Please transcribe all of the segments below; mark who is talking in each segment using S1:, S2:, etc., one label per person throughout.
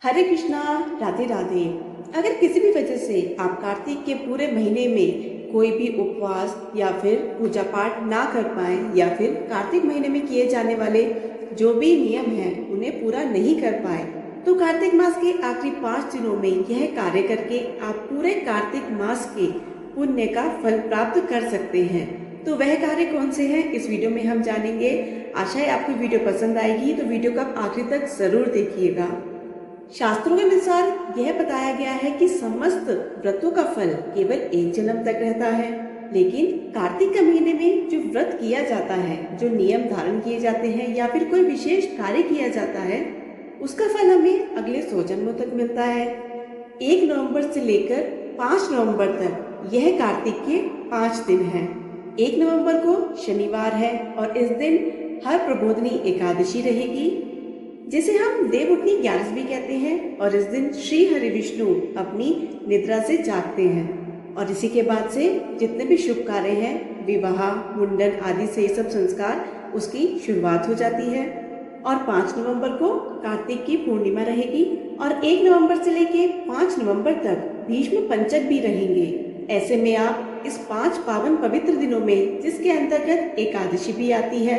S1: हरे कृष्णा। राधे राधे। अगर किसी भी वजह से आप कार्तिक के पूरे महीने में कोई भी उपवास या फिर पूजा पाठ ना कर पाए या फिर कार्तिक महीने में किए जाने वाले जो भी नियम हैं उन्हें पूरा नहीं कर पाए, तो कार्तिक मास के आखिरी 5 दिनों में यह कार्य करके आप पूरे कार्तिक मास के पुण्य का फल प्राप्त कर सकते हैं। तो वह कार्य कौन से हैं इस वीडियो में हम जानेंगे। आशा है आपको वीडियो पसंद आएगी, तो वीडियो को आप आखिरी तक जरूर देखिएगा। शास्त्रों के अनुसार यह बताया गया है कि समस्त व्रतों का फल केवल एक जन्म तक रहता है, लेकिन कार्तिक के महीने में जो व्रत किया जाता है, जो नियम धारण किए जाते हैं या फिर कोई विशेष कार्य किया जाता है, उसका फल हमें अगले 100 जन्मों तक मिलता है। 1 नवंबर से लेकर 5 नवंबर तक यह कार्तिक के 5 दिन हैं। 1 नवंबर को शनिवार है और इस दिन हर प्रबोधनी एकादशी रहेगी, जिसे हम देवउठनी 11 भी कहते हैं। और इस दिन श्री हरि विष्णु अपनी निद्रा से जागते हैं और इसी के बाद से जितने भी शुभ कार्य हैं, विवाह, मुंडन आदि से ये सब संस्कार उसकी शुरुआत हो जाती है। और 5 नवंबर को कार्तिक की पूर्णिमा रहेगी और 1 नवंबर से लेके 5 नवंबर तक भीष्म पंचक भी रहेंगे। ऐसे में आप इस 5 पावन पवित्र दिनों में, जिसके अंतर्गत एकादशी भी आती है,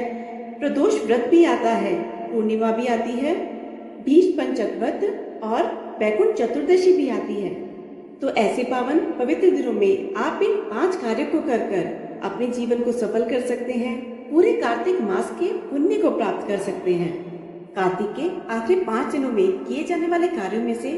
S1: प्रदोष व्रत भी आता है, पूर्णिमा भी आती है, भीष्म पंचक व्रत और वैकुंठ चतुर्दशी भी आती है, तो ऐसे पावन पवित्र दिनों में आप इन 5 कार्यों को कर कर अपने जीवन को सफल कर सकते हैं, पूरे कार्तिक मास के पुण्य को प्राप्त कर सकते हैं। कार्तिक के आखिरी 5 दिनों में किए जाने वाले कार्यों में से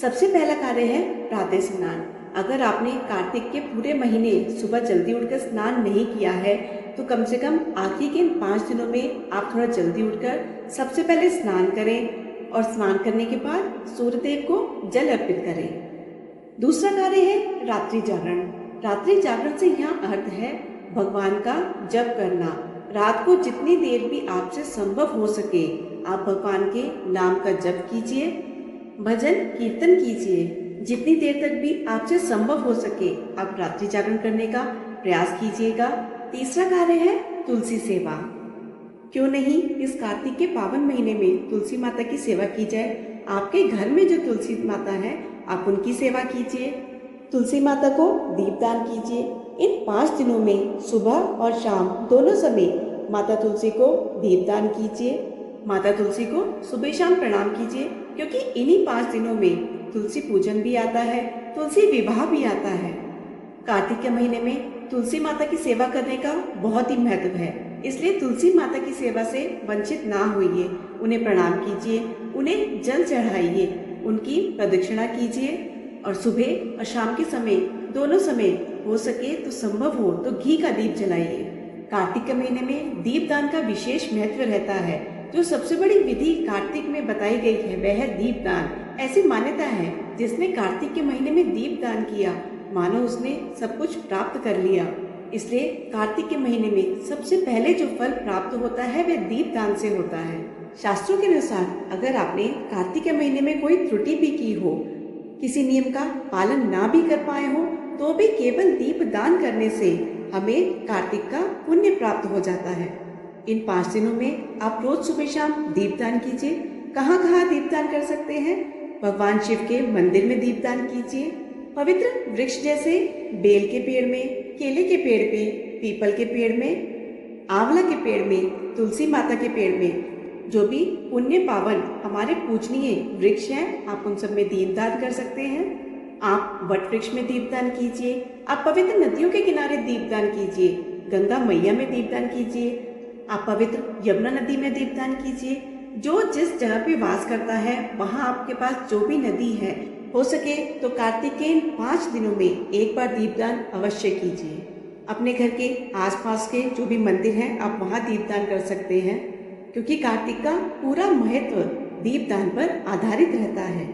S1: सबसे पहला कार्य है प्रातः स्नान। अगर आपने कार्तिक के पूरे महीने सुबह जल्दी उठकर स्नान नहीं किया है, तो कम से कम आखिरी के इन 5 दिनों में आप थोड़ा जल्दी उठकर सबसे पहले स्नान करें और स्नान करने के बाद सूर्यदेव को जल अर्पित करें। दूसरा कार्य है रात्रि जागरण। रात्रि जागरण से यहाँ अर्थ है भगवान का जप करना। रात को जितनी देर भी आपसे संभव हो सके आप भगवान के नाम का जप कीजिए, भजन कीर्तन कीजिए। जितनी देर तक भी आपसे संभव हो सके आप रात्रि जागरण करने का प्रयास कीजिएगा। तीसरा कार्य है तुलसी सेवा। क्यों नहीं इस कार्तिक के पावन महीने में तुलसी माता की सेवा की जाए। आपके घर में जो तुलसी माता है आप उनकी सेवा कीजिए, तुलसी माता को दीपदान कीजिए। इन 5 दिनों में सुबह और शाम दोनों समय माता तुलसी को दीपदान कीजिए, माता तुलसी को सुबह शाम प्रणाम कीजिए, क्योंकि इन्हीं 5 दिनों में तुलसी पूजन भी आता है, तुलसी विवाह भी आता है। कार्तिक के महीने में तुलसी माता की सेवा करने का बहुत ही महत्व है, इसलिए तुलसी माता की सेवा से वंचित ना होइए। उन्हें प्रणाम कीजिए, उन्हें जल चढ़ाइए, उनकी प्रदक्षिणा कीजिए और सुबह और शाम के समय दोनों समय हो सके तो संभव हो तो घी का दीप जलाइए। कार्तिक के महीने में दीपदान का विशेष महत्व रहता है। जो सबसे बड़ी विधि कार्तिक में बताई गई है वह है दीपदान। ऐसी मान्यता है जिसने कार्तिक के महीने में दीपदान किया मानो उसने सब कुछ प्राप्त कर लिया। इसलिए कार्तिक के महीने में सबसे पहले जो फल प्राप्त होता है वह दीपदान से होता है। शास्त्रों के अनुसार अगर आपने कार्तिक के महीने में कोई त्रुटि भी की हो, किसी नियम का पालन ना भी कर पाए हो, तो भी केवल दीपदान करने से हमें कार्तिक का पुण्य प्राप्त हो जाता है। इन 5 दिनों में आप रोज सुबह शाम दीपदान कीजिए। कहाँ कहाँ दीपदान कर सकते हैं? भगवान शिव के मंदिर में दीपदान कीजिए, पवित्र वृक्ष जैसे बेल के पेड़ में, केले के पेड़ पे, पीपल के पेड़ में, आंवला के पेड़ में, तुलसी माता के पेड़ में, जो भी पुण्य पावन हमारे पूजनीय वृक्ष हैं आप उन सब में दीपदान कर सकते हैं। आप वट वृक्ष में दीपदान कीजिए, आप पवित्र नदियों के किनारे दीपदान कीजिए, गंगा मैया में दीपदान कीजिए, आप पवित्र यमुना नदी में दीपदान कीजिए। जो जिस जगह पे वास करता है वहाँ आपके पास जो भी नदी है, हो सके तो कार्तिक के इन 5 दिनों में एक बार दीपदान अवश्य कीजिए। अपने घर के आसपास के जो भी मंदिर हैं आप वहाँ दीपदान कर सकते हैं, क्योंकि कार्तिक का पूरा महत्व दीपदान पर आधारित रहता है।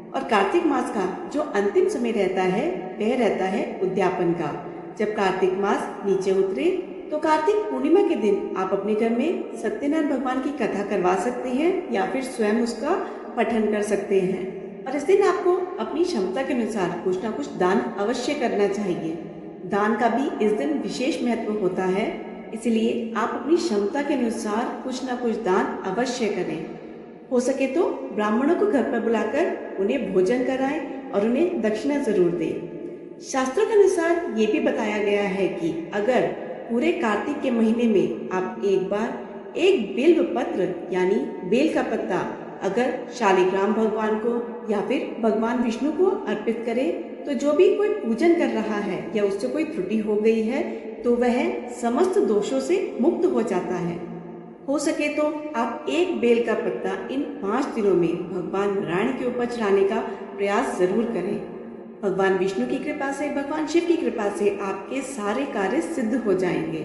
S1: और कार्तिक मास का जो अंतिम समय रहता है वह रहता है उद्यापन का। जब कार्तिक मास नीचे उतरे तो कार्तिक पूर्णिमा के दिन आप अपने घर में सत्यनारायण भगवान की कथा करवा सकते हैं या फिर स्वयं उसका पठन कर सकते हैं। और इस दिन आपको अपनी क्षमता के अनुसार कुछ ना कुछ दान अवश्य करना चाहिए। दान का भी इस दिन विशेष महत्व होता है, इसलिए आप अपनी क्षमता के अनुसार कुछ ना कुछ दान अवश्य करें। हो सके तो ब्राह्मणों को घर पर बुलाकर उन्हें भोजन कराएं और उन्हें दक्षिणा जरूर दें। शास्त्रों के अनुसार ये भी बताया गया है कि अगर पूरे कार्तिक के महीने में आप एक बार एक बिल्व पत्र यानी बेल का पत्ता अगर शालिग्राम भगवान को या फिर भगवान विष्णु को अर्पित करें तो जो भी कोई पूजन कर रहा है या उससे कोई त्रुटि हो गई है तो वह समस्त दोषों से मुक्त हो जाता है। हो सके तो आप एक बेल का पत्ता इन 5 दिनों में भगवान नारायण के ऊपर चढ़ाने का प्रयास जरूर करें। भगवान विष्णु की कृपा से, भगवान शिव की कृपा से आपके सारे कार्य सिद्ध हो जाएंगे।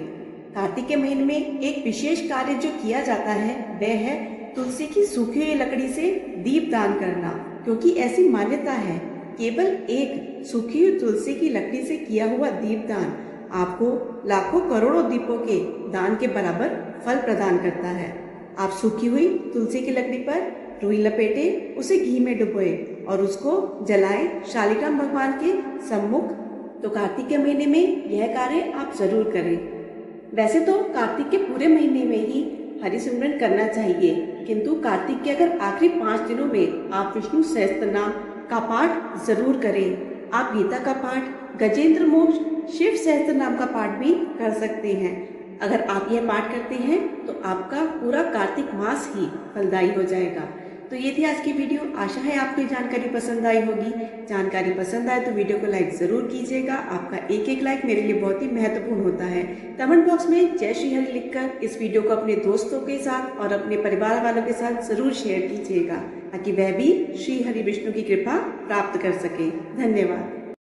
S1: कार्तिक के महीने में एक विशेष कार्य जो किया जाता है वह है तुलसी की सूखी हुई लकड़ी से दीप दान करना, क्योंकि ऐसी मान्यता है केवल एक सूखी हुई तुलसी की लकड़ी से किया हुआ दीप दान आपको लाखों करोड़ों दीपों के दान के बराबर फल प्रदान करता है। आप सूखी हुई तुलसी की लकड़ी पर रुई लपेटे, उसे घी में डुबोए और उसको जलाएं शालिग्राम भगवान के सम्मुख। तो कार्तिक के महीने में यह कार्य आप जरूर करें। वैसे तो कार्तिक के पूरे महीने में ही हरि सिमरन करना चाहिए, किंतु कार्तिक के अगर आखिरी 5 दिनों में आप विष्णु सहस्त्र नाम का पाठ जरूर करें। आप गीता का पाठ, गजेंद्र मोक्ष, शिव सहस्त्र नाम का पाठ भी कर सकते हैं। अगर आप यह पाठ करते हैं तो आपका पूरा कार्तिक मास ही फलदायी हो जाएगा। तो ये थी आज की वीडियो। आशा है आपको ये जानकारी पसंद आई होगी। जानकारी पसंद आए तो वीडियो को लाइक जरूर कीजिएगा। आपका एक एक लाइक मेरे लिए बहुत ही महत्वपूर्ण होता है। कमेंट बॉक्स में जय श्री हरि लिखकर इस वीडियो को अपने दोस्तों के साथ और अपने परिवार वालों के साथ जरूर शेयर कीजिएगा, ताकि वह भी श्री हरि विष्णु की कृपा प्राप्त कर सके। धन्यवाद।